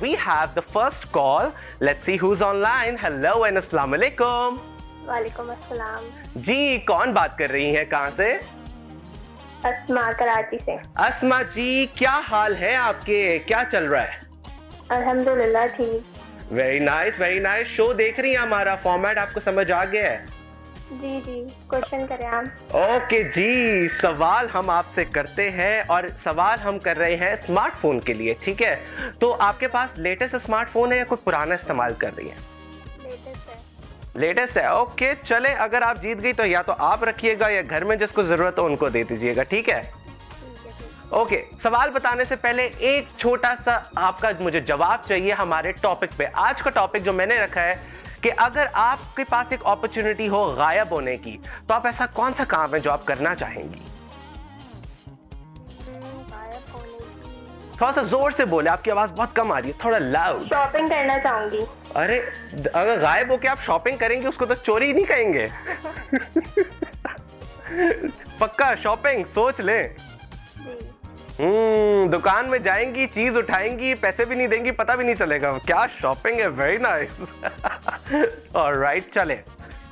we have the first call. Let's see who's online. Hello and अस्सलाम वालेकुम. वालेकुम अस्सलाम। जी, कौन बात कर रही हैं, कहाँ से? अस्मा, कराची से। अस्मा जी, क्या हाल है आपके, क्या चल रहा है? अल्हम्दुलिल्लाह ठीक। Very nice, very nice. Show देख रही हैं, हमारा फॉर्मेट आपको समझ आ गया है? जी जी, क्वेश्चन करें आप। ओके जी, सवाल हम आपसे करते हैं और सवाल हम कर रहे हैं स्मार्टफोन के लिए, ठीक है? तो आपके पास लेटेस्ट स्मार्टफोन है या कोई पुराना इस्तेमाल कर रही है? लेटेस्ट है। लेटेस्ट है, ओके। चले, अगर आप जीत गई तो या तो आप रखिएगा या घर में जिसको जरूरत हो उनको दे दीजिएगा, ठीक है? ओके, सवाल बताने से पहले एक छोटा सा आपका मुझे जवाब चाहिए हमारे टॉपिक पे। आज का टॉपिक जो मैंने रखा है कि अगर आपके पास एक अपॉर्चुनिटी हो गायब होने की, तो आप ऐसा कौन सा काम है जो आप करना चाहेंगी? गायब होने की। थोड़ा सा जोर से बोले, आपकी आवाज बहुत कम आ रही है, थोड़ा लाउड। शॉपिंग करना चाहूंगी। अरे, अगर गायब होके आप शॉपिंग करेंगे उसको तो चोरी नहीं कहेंगे। पक्का शॉपिंग, सोच ले। दुकान में जाएंगी, चीज उठाएंगी, पैसे भी नहीं देंगी, पता भी नहीं चलेगा क्या शॉपिंग है। Very nice. ऑलराइट, चले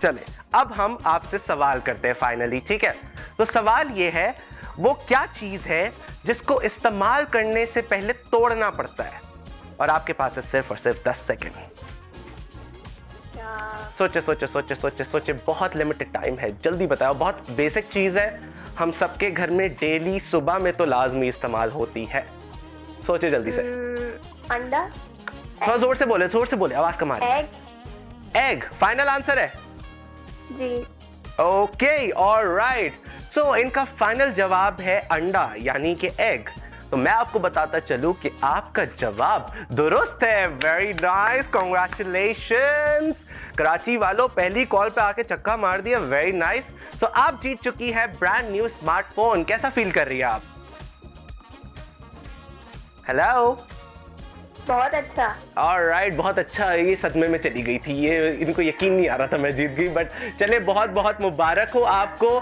चले, अब हम आपसे सवाल करते हैं फाइनली, ठीक है? तो सवाल ये है, वो क्या चीज है जिसको इस्तेमाल करने से पहले तोड़ना पड़ता है? और आपके पास है सिर्फ और सिर्फ 10 सेकेंड। सोचे सोचे सोचे सोचे सोचे, बहुत लिमिटेड टाइम है, जल्दी बताओ। बहुत बेसिक चीज है, हम सबके घर में डेली सुबह में तो लाजमी इस्तेमाल होती है। सोचे जल्दी से। अंडा। थोड़ा जोर से बोले, जोर से बोले, आवाज कम आ रही है। एग। एग फाइनल आंसर है? जी। Okay, alright. सो इनका फाइनल जवाब है अंडा, यानी कि एग। तो मैं आपको बताता चलूं कि आपका जवाब दुरुस्त है। Very nice, congratulations. कराची वालों, पहली कॉल पे आके चक्का मार दिया। Very nice. सो आप जीत चुकी है ब्रांड न्यू स्मार्टफोन। कैसा फील कर रही है आप? हेलो। बहुत अच्छा। ऑलराइट, बहुत अच्छा। ये सदमे में चली गई थी, ये इनको यकीन नहीं आ रहा था मैं जीत गई, बट चले, बहुत बहुत मुबारक हो आपको।